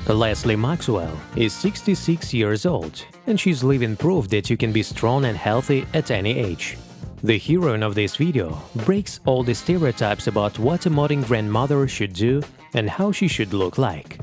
Lesley Maxwell is 66 years old, and she's living proof that you can be strong and healthy at any age. The heroine of this video breaks all the stereotypes about what a modern grandmother should do and how she should look like.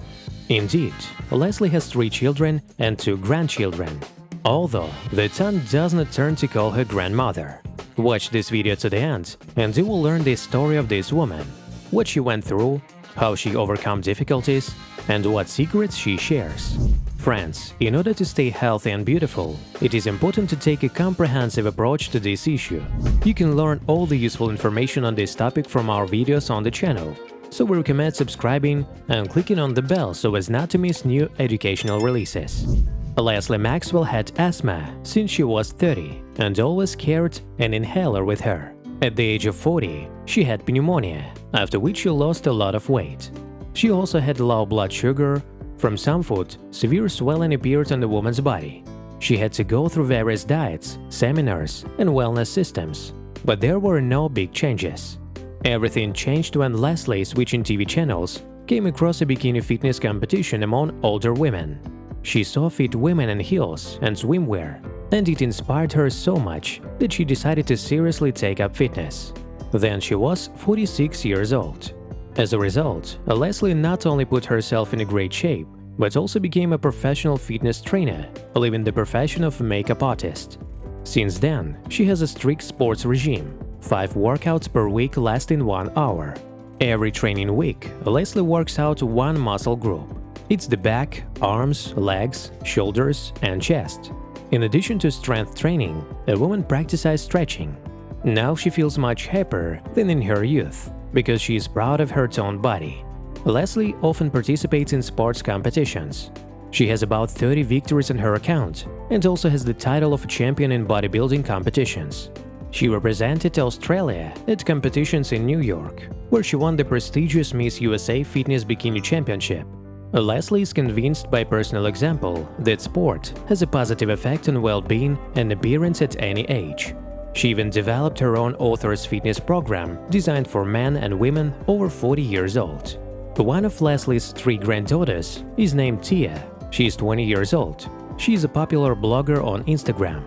Indeed, Lesley has 3 children and 2 grandchildren, although the tongue does not turn to call her grandmother. Watch this video to the end, and you will learn the story of this woman, what she went through, how she overcome difficulties, and what secrets she shares. Friends, in order to stay healthy and beautiful, it is important to take a comprehensive approach to this issue. You can learn all the useful information on this topic from our videos on the channel, so we recommend subscribing and clicking on the bell so as not to miss new educational releases. Lesley Maxwell had asthma since she was 30 and always carried an inhaler with her. At the age of 40, she had pneumonia, after which she lost a lot of weight. She also had low blood sugar. From some food, severe swelling appeared on the woman's body. She had to go through various diets, seminars, and wellness systems, but there were no big changes. Everything changed when Lesley, switching TV channels, came across a bikini fitness competition among older women. She saw fit women in heels and swimwear, and it inspired her so much that she decided to seriously take up fitness. Then she was 46 years old. As a result, Lesley not only put herself in a great shape, but also became a professional fitness trainer, leaving the profession of makeup artist. Since then, she has a strict sports regime, 5 workouts per week lasting 1 hour. Every training week, Lesley works out 1 muscle group. It's the back, arms, legs, shoulders, and chest. In addition to strength training, a woman practices stretching. Now she feels much happier than in her youth, because she is proud of her toned body. Lesley often participates in sports competitions. She has about 30 victories on her account and also has the title of champion in bodybuilding competitions. She represented Australia at competitions in New York, where she won the prestigious Miss USA Fitness Bikini Championship. Lesley is convinced by personal example that sport has a positive effect on well-being and appearance at any age. She even developed her own author's fitness program designed for men and women over 40 years old. One of Lesley's 3 granddaughters is named Tia. She is 20 years old. She is a popular blogger on Instagram.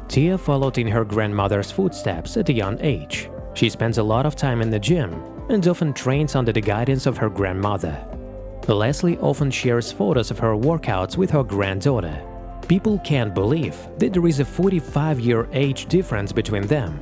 Tia followed in her grandmother's footsteps at a young age. She spends a lot of time in the gym and often trains under the guidance of her grandmother. Lesley often shares photos of her workouts with her granddaughter. People can't believe that there is a 45-year age difference between them.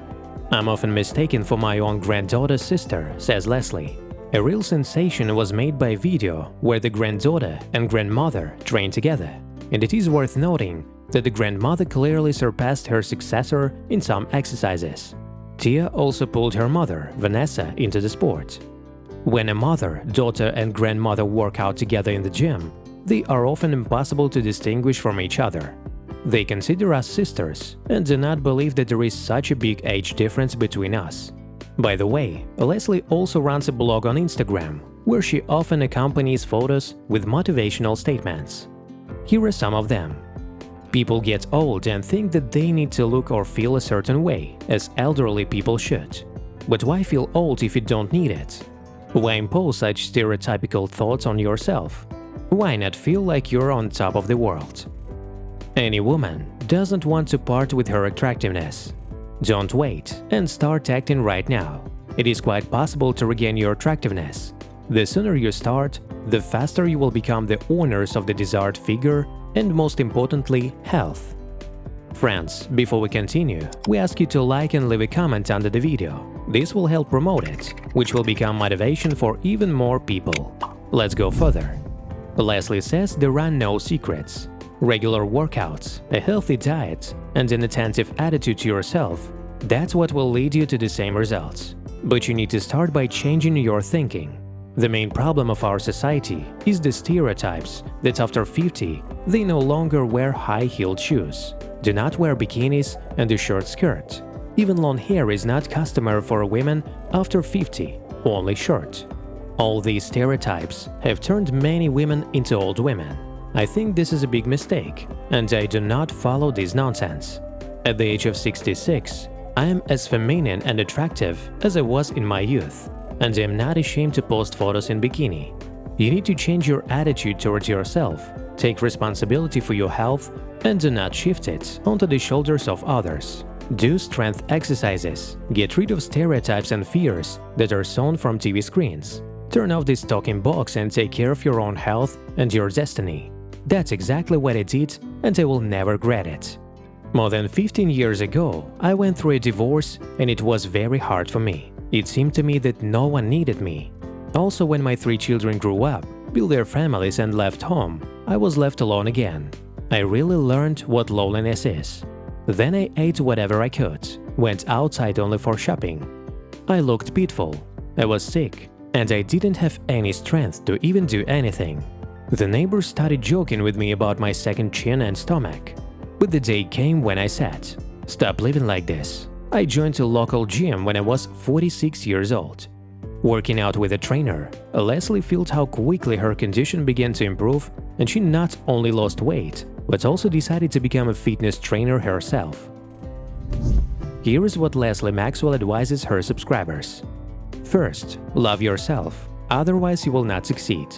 "I'm often mistaken for my own granddaughter's sister," says Lesley. A real sensation was made by a video where the granddaughter and grandmother train together, and it is worth noting that the grandmother clearly surpassed her successor in some exercises. Tia also pulled her mother, Vanessa, into the sport. When a mother, daughter, and grandmother work out together in the gym, they are often impossible to distinguish from each other. They consider us sisters and do not believe that there is such a big age difference between us. By the way, Lesley also runs a blog on Instagram, where she often accompanies photos with motivational statements. Here are some of them. "People get old and think that they need to look or feel a certain way, as elderly people should. But why feel old if you don't need it? Why impose such stereotypical thoughts on yourself? Why not feel like you're on top of the world? Any woman doesn't want to part with her attractiveness. Don't wait and start acting right now. It is quite possible to regain your attractiveness. The sooner you start, the faster you will become the owners of the desired figure and, most importantly, health." Friends, before we continue, we ask you to like and leave a comment under the video. This will help promote it, which will become motivation for even more people. Let's go further. Lesley says there are no secrets. Regular workouts, a healthy diet, and an attentive attitude to yourself – that's what will lead you to the same results. But you need to start by changing your thinking. The main problem of our society is the stereotypes that after 50, they no longer wear high-heeled shoes, do not wear bikinis and a short skirt. Even long hair is not customary for women after 50, only short. All these stereotypes have turned many women into old women. I think this is a big mistake, and I do not follow this nonsense. At the age of 66, I am as feminine and attractive as I was in my youth, and I am not ashamed to post photos in bikini. You need to change your attitude towards yourself, take responsibility for your health, and do not shift it onto the shoulders of others. Do strength exercises, get rid of stereotypes and fears that are sown from TV screens. Turn off this talking box and take care of your own health and your destiny. That's exactly what I did, and I will never regret it. More than 15 years ago, I went through a divorce, and it was very hard for me. It seemed to me that no one needed me. Also, when my 3 children grew up, built their families and left home, I was left alone again. I really learned what loneliness is. Then I ate whatever I could, went outside only for shopping. I looked pitiful, I was sick, and I didn't have any strength to even do anything. The neighbors started joking with me about my second chin and stomach. But the day came when I said, "Stop living like this." I joined a local gym when I was 46 years old. Working out with a trainer, Lesley felt how quickly her condition began to improve, and she not only lost weight, but also decided to become a fitness trainer herself. Here is what Lesley Maxwell advises her subscribers. First, love yourself, otherwise you will not succeed.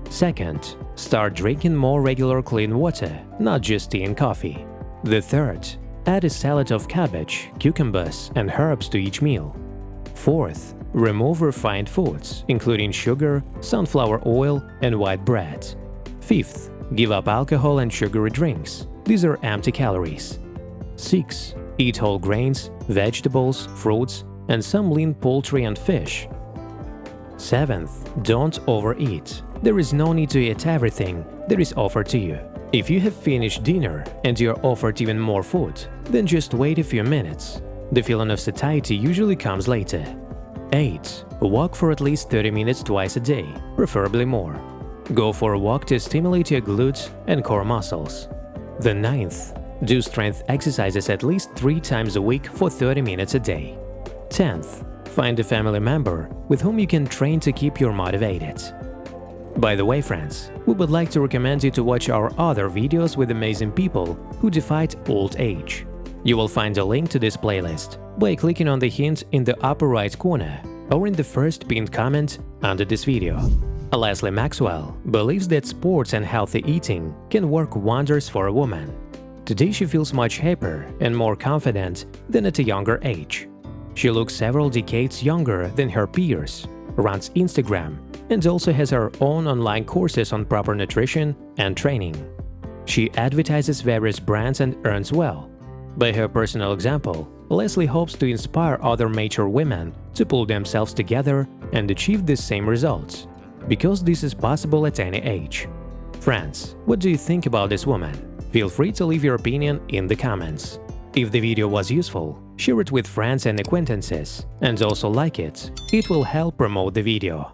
Second, start drinking more regular clean water, not just tea and coffee. The third, add a salad of cabbage, cucumbers, and herbs to each meal. Fourth, remove refined foods, including sugar, sunflower oil, and white bread. Fifth, give up alcohol and sugary drinks. These are empty calories. 6. Eat whole grains, vegetables, fruits, and some lean poultry and fish. 7th, don't overeat. There is no need to eat everything that is offered to you. If you have finished dinner and you are offered even more food, then just wait a few minutes. The feeling of satiety usually comes later. 8. Walk for at least 30 minutes twice a day, preferably more. Go for a walk to stimulate your glutes and core muscles. The 9th, do strength exercises at least 3 times a week for 30 minutes a day. 10th, find a family member with whom you can train to keep you motivated. By the way, friends, we would like to recommend you to watch our other videos with amazing people who defied old age. You will find a link to this playlist by clicking on the hint in the upper right corner or in the first pinned comment under this video. Lesley Maxwell believes that sports and healthy eating can work wonders for a woman. Today she feels much happier and more confident than at a younger age. She looks several decades younger than her peers, runs Instagram, and also has her own online courses on proper nutrition and training. She advertises various brands and earns well. By her personal example, Lesley hopes to inspire other mature women to pull themselves together and achieve the same results, because this is possible at any age. Friends, what do you think about this woman? Feel free to leave your opinion in the comments. If the video was useful, share it with friends and acquaintances, and also like it. It will help promote the video.